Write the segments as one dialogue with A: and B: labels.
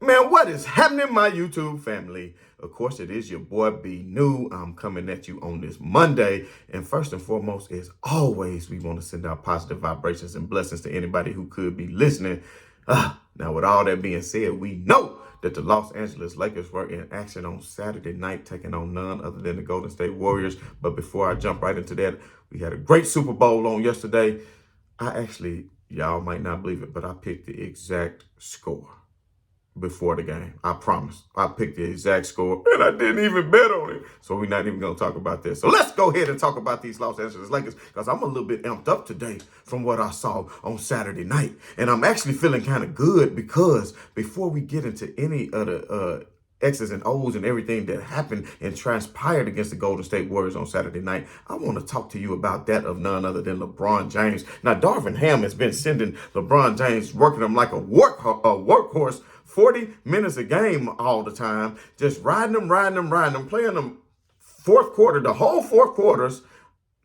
A: Man, what is happening, my YouTube family? Of course, it is your boy B New. I'm coming at you on this Monday. And first and foremost, as always, we want to send out positive vibrations and blessings to anybody who could be listening. Now, with all that being said, we know that the Los Angeles Lakers were in action on Saturday night, taking on none other than the Golden State Warriors. But before I jump right into that, we had a great Super Bowl on yesterday. Y'all might not believe it, but I picked the exact score before the game. I promise. I picked the exact score and I didn't even bet on it. So we're not even going to talk about this. So let's go ahead and talk about these Los Angeles Lakers because I'm a little bit amped up today from what I saw on Saturday night. And I'm actually feeling kind of good because before we get into any of the X's and O's and everything that happened and transpired against the Golden State Warriors on Saturday night, I want to talk to you about that of none other than LeBron James. Now, Darvin Ham has been sending LeBron James, working him like a workhorse, 40 minutes a game all the time, just riding them, playing them the whole fourth quarters,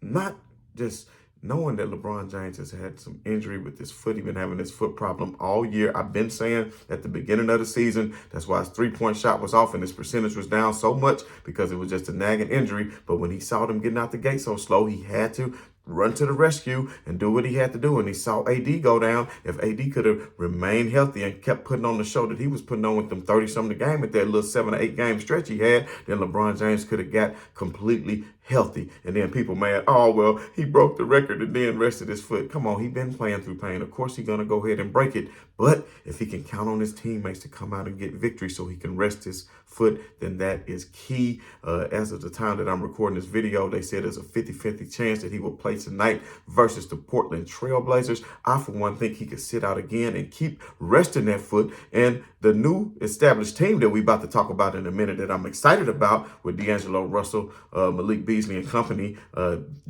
A: not just knowing that LeBron James has had some injury with his foot. He's been having this foot problem all year. I've been saying at the beginning of the season, that's why his three-point shot was off and his percentage was down so much because it was just a nagging injury. But when he saw them getting out the gate so slow, he had to run to the rescue and do what he had to do. And he saw AD go down. If AD could have remained healthy and kept putting on the show that he was putting on with them 30-something game at that little 7 or 8 game stretch he had, then LeBron James could have got completely healthy. And then people mad, oh, well, he broke the record and then rested his foot. Come on, he's been playing through pain. Of course, he's going to go ahead and break it. But if he can count on his teammates to come out and get victory so he can rest his foot, then that is key. As of the time that I'm recording this video, they said there's a 50-50 chance that he will play tonight versus the Portland Trail Blazers. I, for one, think he could sit out again and keep resting that foot. And the new established team that we about to talk about in a minute that I'm excited about with D'Angelo Russell, Malik Beasley and company,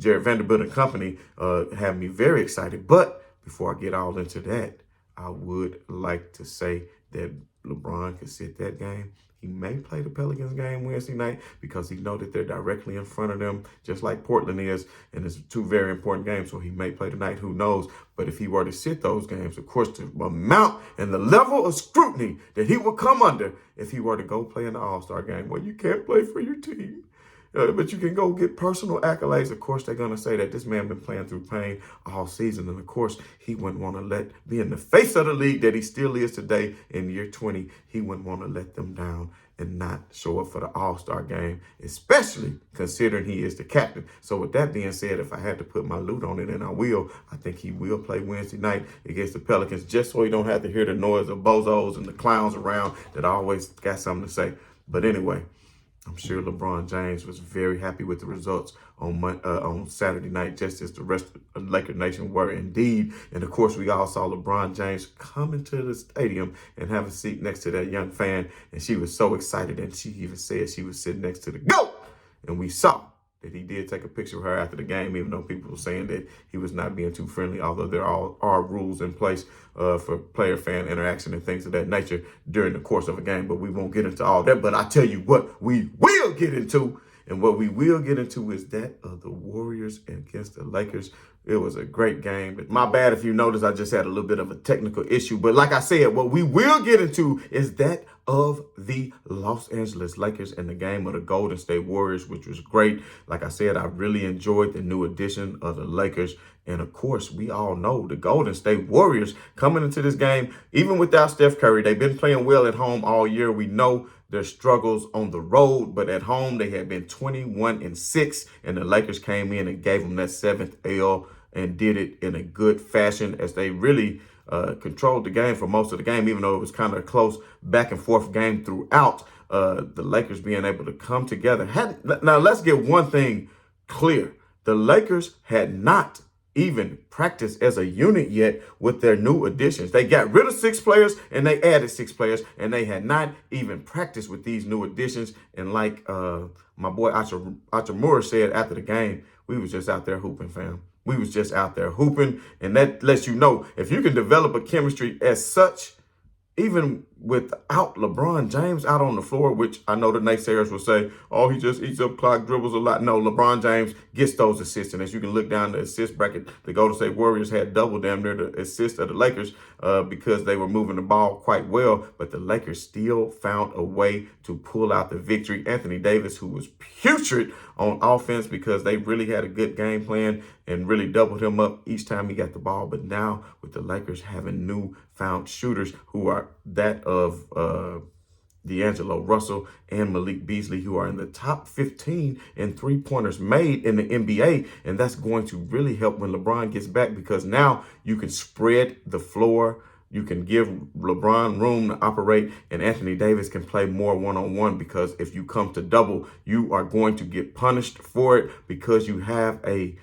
A: Jared Vanderbilt and company, have me very excited. But before I get all into that, I would like to say that LeBron could sit that game. He may play the Pelicans game Wednesday night because he know that they're directly in front of them, just like Portland is, and it's two very important games, so he may play tonight, who knows. But if he were to sit those games, of course, the amount and the level of scrutiny that he would come under if he were to go play in the All-Star game, well, you can't play for your team. But you can go get personal accolades. Of course, they're going to say that this man been playing through pain all season. And, of course, he wouldn't want to be in the face of the league that he still is today in year 20. He wouldn't want to let them down and not show up for the All-Star game, especially considering he is the captain. So with that being said, if I had to put my loot on it, and I will, I think he will play Wednesday night against the Pelicans just so he don't have to hear the noise of bozos and the clowns around that always got something to say. But anyway, I'm sure LeBron James was very happy with the results on Saturday night, just as the rest of Laker Nation were indeed. And, of course, we all saw LeBron James come into the stadium and have a seat next to that young fan. And she was so excited, and she even said she was sitting next to the GOAT. And we saw that he did take a picture of her after the game, even though people were saying that he was not being too friendly, although there are rules in place for player-fan interaction and things of that nature during the course of a game. But we won't get into all that. But I tell you what we will get into, and what we will get into is that of the Warriors against the Lakers. It was a great game. My bad if you noticed I just had a little bit of a technical issue. But like I said, what we will get into is that of the Los Angeles Lakers and the game of the Golden State Warriors, which was great. Like I said, I really enjoyed the new addition of the Lakers. And, of course, we all know the Golden State Warriors coming into this game, even without Steph Curry, they've been playing well at home all year. We know their struggles on the road, but at home they had been 21-6, and the Lakers came in and gave them that 7th L and did it in a good fashion as they really controlled the game for most of the game, even though it was kind of a close back and forth game throughout. The Lakers being able to come together. Now, let's get one thing clear. The Lakers had not even practiced as a unit yet with their new additions. They got rid of 6 players and they added 6 players, and they had not even practiced with these new additions. And like my boy Achimura said after the game, we was just out there hooping, fam. We was just out there hooping, and that lets you know if you can develop a chemistry as such, even without LeBron James out on the floor, which I know the naysayers will say, oh, he just eats up clock, dribbles a lot. No, LeBron James gets those assists. And as you can look down the assist bracket, the Golden State Warriors had double damn near the assist of the Lakers because they were moving the ball quite well. But the Lakers still found a way to pull out the victory. Anthony Davis, who was putrid on offense because they really had a good game plan and really doubled him up each time he got the ball. But now with the Lakers having newfound shooters who are that of D'Angelo Russell and Malik Beasley, who are in the top 15 in three-pointers made in the NBA. And that's going to really help when LeBron gets back because now you can spread the floor. You can give LeBron room to operate, and Anthony Davis can play more one-on-one because if you come to double, you are going to get punished for it because you have a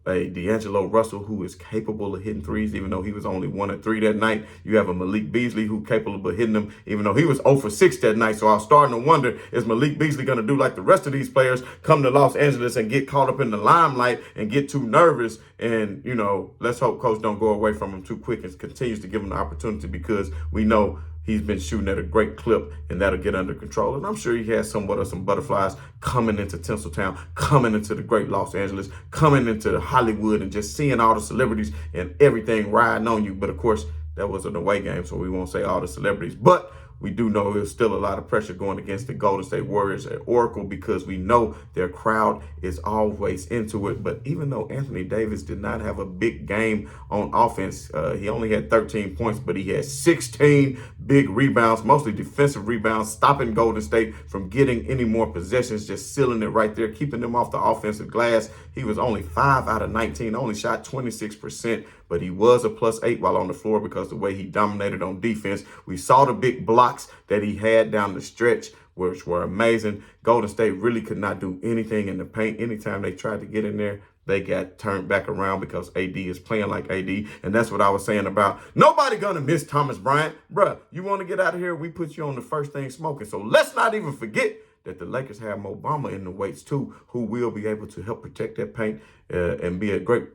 A: D'Angelo Russell who is capable of hitting threes, even though he was only 1 of 3 that night. You have a Malik Beasley who capable of hitting them, even though he was 0 for 6 that night. So I was starting to wonder, is Malik Beasley going to do like the rest of these players, come to Los Angeles and get caught up in the limelight and get too nervous? And, you know, let's hope coach don't go away from him too quick and continues to give him the opportunity because we know he's been shooting at a great clip, and that'll get under control. And I'm sure he has somewhat of some butterflies coming into Tinseltown, coming into the great Los Angeles, coming into Hollywood, and just seeing all the celebrities and everything riding on you. But, of course, that was an away game, so we won't say all the celebrities. But we do know there's still a lot of pressure going against the Golden State Warriors at Oracle because we know their crowd is always into it. But even though Anthony Davis did not have a big game on offense, he only had 13 points, but he had 16 big rebounds, mostly defensive rebounds, stopping Golden State from getting any more possessions, just sealing it right there, keeping them off the offensive glass. He was only 5 out of 19, only shot 26%, but he was a +8 while on the floor because the way he dominated on defense. We saw the big blocks that he had down the stretch, which were amazing. Golden State really could not do anything in the paint. Anytime they tried to get in there, they got turned back around because AD is playing like AD. And that's what I was saying about nobody going to miss Thomas Bryant. Bruh, you want to get out of here? We put you on the first thing smoking. So let's not even forget that the Lakers have Mo Bamba in the weights too, who will be able to help protect that paint and be a great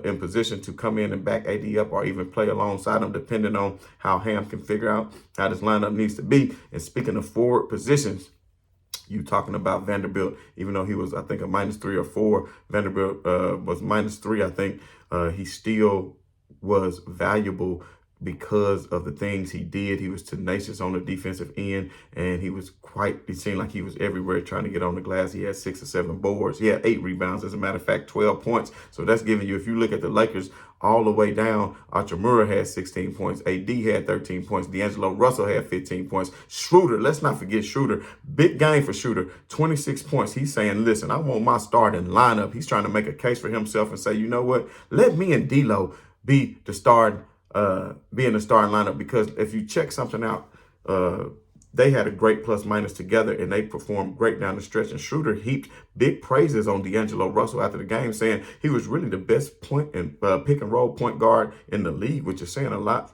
A: in position to come in and back AD up or even play alongside him, depending on how Ham can figure out how this lineup needs to be. And speaking of forward positions, you talking about Vanderbilt, even though he was, I think, a -3 or 4, Vanderbilt was -3, I think, he still was valuable because of the things he did. He was tenacious on the defensive end, and it seemed like he was everywhere trying to get on the glass. He had 6 or 7 boards. He had 8 rebounds, as a matter of fact, 12 points. So that's giving you, if you look at the Lakers all the way down, Hachimura had 16 points. AD had 13 points. D'Angelo Russell had 15 points. Schroder, let's not forget Schroder. Big game for Schroder, 26 points. He's saying, listen, I want my starting lineup. He's trying to make a case for himself and say, you know what? Let me and D'Lo be the starting lineup, because if you check something out, they had a great plus-minus together, and they performed great down the stretch. And Schroder heaped big praises on D'Angelo Russell after the game, saying he was really the best point and pick-and-roll point guard in the league, which is saying a lot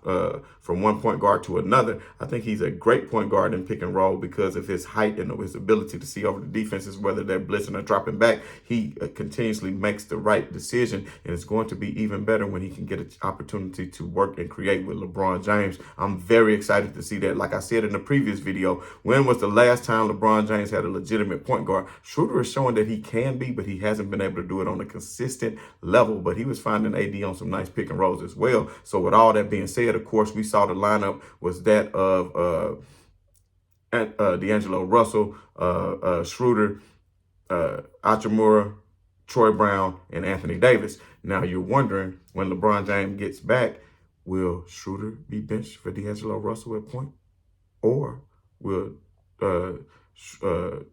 A: from one point guard to another. I think he's a great point guard in pick-and-roll because of his height and his ability to see over the defenses, whether they're blitzing or dropping back. He continuously makes the right decision, and it's going to be even better when he can get an opportunity to work and create with LeBron James. I'm very excited to see that. Like I said in the previous video, when was the last time LeBron James had a legitimate point guard? Schroder is showing that he can be, but he hasn't been able to do it on a consistent level. But he was finding AD on some nice pick and rolls as well. So with all that being said, of course, we saw the lineup was that of D'Angelo Russell, Schroder, Hachimura, Troy Brown, and Anthony Davis. Now you're wondering, when LeBron James gets back, will Schroder be benched for D'Angelo Russell at point? Or will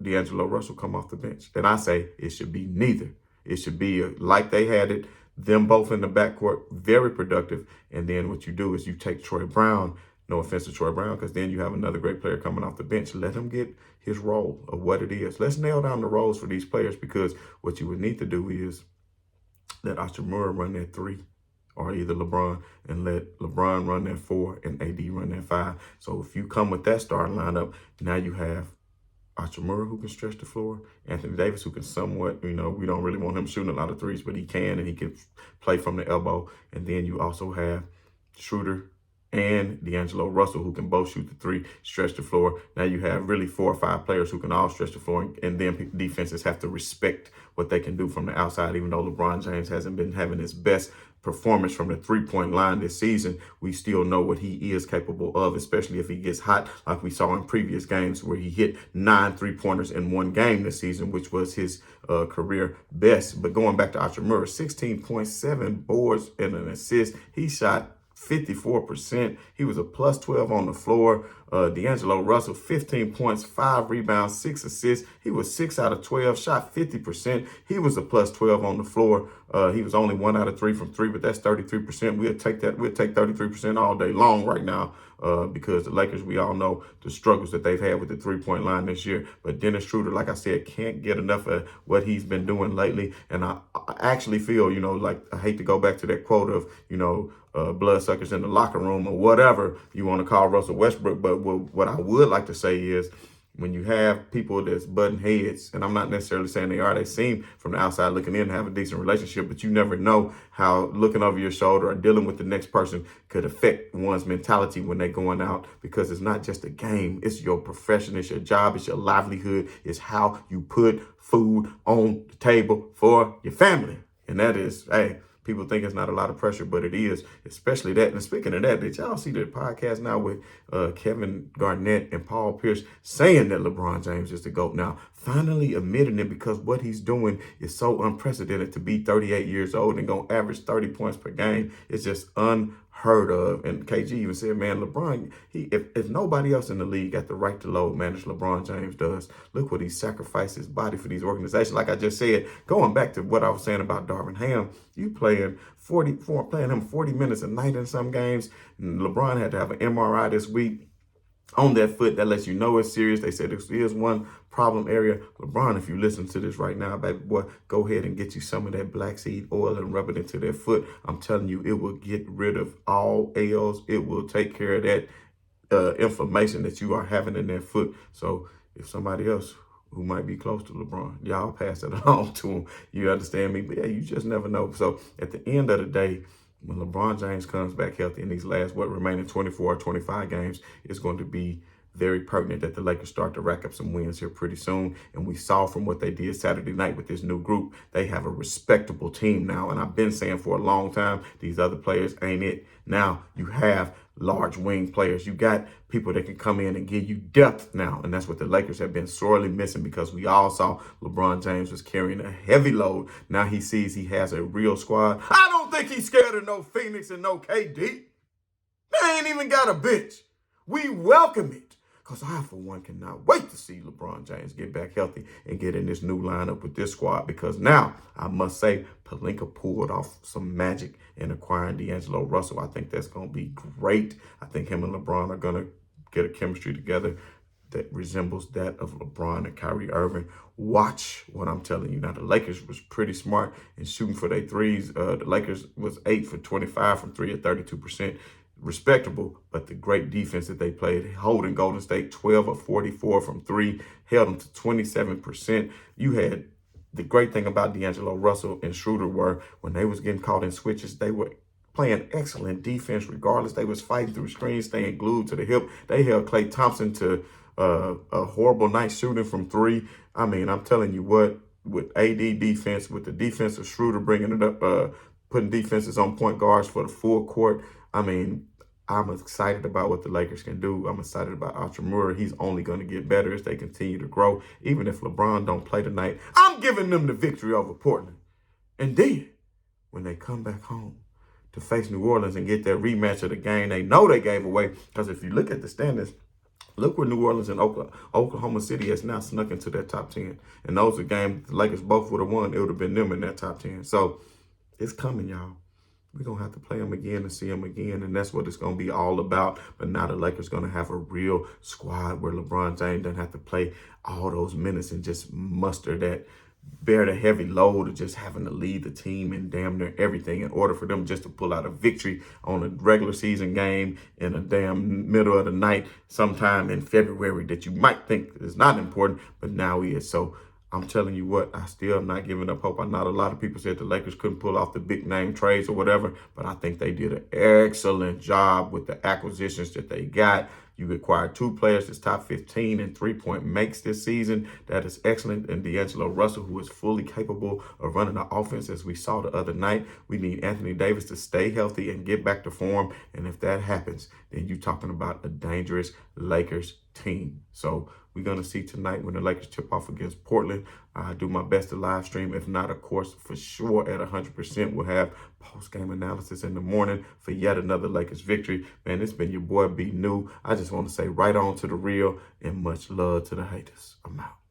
A: D'Angelo Russell come off the bench? And I say it should be neither. It should be like they had it, them both in the backcourt, very productive. And then what you do is you take Troy Brown, no offense to Troy Brown, because then you have another great player coming off the bench. Let him get his role of what it is. Let's nail down the roles for these players, because what you would need to do is let Hachimura run that 3. Or either LeBron, and let LeBron run that 4 and AD run that 5. So if you come with that starting lineup, now you have Hachimura, who can stretch the floor, Anthony Davis, who can somewhat, we don't really want him shooting a lot of threes, but he can, and he can play from the elbow. And then you also have Schroder and D'Angelo Russell, who can both shoot the three, stretch the floor. Now you have really 4 or 5 players who can all stretch the floor, and then defenses have to respect what they can do from the outside. Even though LeBron James hasn't been having his best performance from the three-point line this season, we still know what he is capable of, especially if he gets hot, like we saw in previous games where he hit 9 3-pointers in one game this season, which was his career best. But going back to Hachimura, 16.7 boards and an assist. He shot 54%. He was a plus 12 on the floor. D'Angelo Russell, 15 points, 5 rebounds, 6 assists. He was 6 out of 12, shot 50%. He was a plus 12 on the floor. He was only 1 out of 3 from 3, but that's 33%. We'll take that. We'll take 33% all day long right now because the Lakers, we all know the struggles that they've had with the three-point line this year. But Dennis Schroder, like I said, can't get enough of what he's been doing lately. And I actually feel, like I hate to go back to that quote of, bloodsuckers in the locker room or whatever you want to call Russell Westbrook. But what I would like to say is when you have people that's butting heads, and I'm not necessarily saying they seem from the outside looking in to have a decent relationship, but you never know how looking over your shoulder or dealing with the next person could affect one's mentality when they're going out, because it's not just a game. It's your profession. It's your job. It's your livelihood. It's how you put food on the table for your family. And that is, hey, people think it's not a lot of pressure, but it is, especially that. And speaking of that, did y'all see the podcast now with Kevin Garnett and Paul Pierce saying that LeBron James is the GOAT now, finally admitting it, because what he's doing is so unprecedented to be 38 years old and going to average 30 points per game. It's just unheard of. And KG even said, man, LeBron, if nobody else in the league got the right to load manage, LeBron James does. Look what he sacrificed his body for these organizations. Like I just said, going back to what I was saying about Darvin Ham, you playing him 40 minutes a night in some games. And LeBron had to have an MRI this week on that foot. That lets you know it's serious. They said this is one problem area. LeBron, if you listen to this right now, baby boy, go ahead and get you some of that black seed oil and rub it into their foot. I'm telling you, it will get rid of all ails. It will take care of that inflammation that you are having in that foot. So if somebody else who might be close to LeBron, y'all pass it along to him. You understand me? But yeah, you just never know. So at the end of the day, when LeBron James comes back healthy in these last, remaining 24 or 25 games, it's going to be very pertinent that the Lakers start to rack up some wins here pretty soon. And we saw from what they did Saturday night with this new group, they have a respectable team now. And I've been saying for a long time, these other players ain't it. Now you have large wing players. You got people that can come in and give you depth now. And that's what the Lakers have been sorely missing, because we all saw LeBron James was carrying a heavy load. Now he sees he has a real squad. I don't think he's scared of no Phoenix and no KD. They ain't even got a bench. We welcome it, because I, for one, cannot wait to see LeBron James get back healthy and get in this new lineup with this squad, because now, I must say, Pelinka pulled off some magic in acquiring D'Angelo Russell. I think that's going to be great. I think him and LeBron are going to get a chemistry together that resembles that of LeBron and Kyrie Irving. Watch what I'm telling you. Now, the Lakers was pretty smart in shooting for their threes. The Lakers was 8 for 25 from 3 at 32%. Respectable, but the great defense that they played, holding Golden State 12 of 44 from 3, held them to 27%. You had the great thing about D'Angelo Russell and Schroder were when they was getting caught in switches, they were playing excellent defense regardless. They was fighting through screens, staying glued to the hip. They held Klay Thompson to a horrible night shooting from 3. I mean, I'm telling you what, with AD defense, with the defense of Schroder bringing it up, putting defenses on point guards for the full court, I mean, I'm excited about what the Lakers can do. I'm excited about Hachimura. He's only going to get better as they continue to grow. Even if LeBron don't play tonight, I'm giving them the victory over Portland. And then, when they come back home to face New Orleans and get their rematch of the game they know they gave away, because if you look at the standings, look where New Orleans and Oklahoma City has now snuck into that top 10. And those are games the Lakers both would have won. It would have been them in that top 10. So, it's coming, y'all. We're going to have to play them again and see them again, and that's what it's going to be all about. But now the Lakers going to have a real squad where LeBron James doesn't have to play all those minutes and just bear the heavy load of just having to lead the team and damn near everything in order for them just to pull out a victory on a regular season game in a damn middle of the night sometime in February that you might think is not important, but now is. So I'm telling you what, I still am not giving up hope. I know a lot of people said the Lakers couldn't pull off the big name trades or whatever, but I think they did an excellent job with the acquisitions that they got. You acquired two players that's top 15 in three-point makes this season. That is excellent. And D'Angelo Russell, who is fully capable of running the offense, as we saw the other night. We need Anthony Davis to stay healthy and get back to form. And if that happens, then you're talking about a dangerous Lakers team. So we're going to see tonight when the Lakers tip off against Portland. I do my best to live stream. If not, of course, for sure at 100%, we'll have post-game analysis in the morning for yet another Lakers victory. Man, it's been your boy B New. I just want to say right on to the real and much love to the haters. I'm out.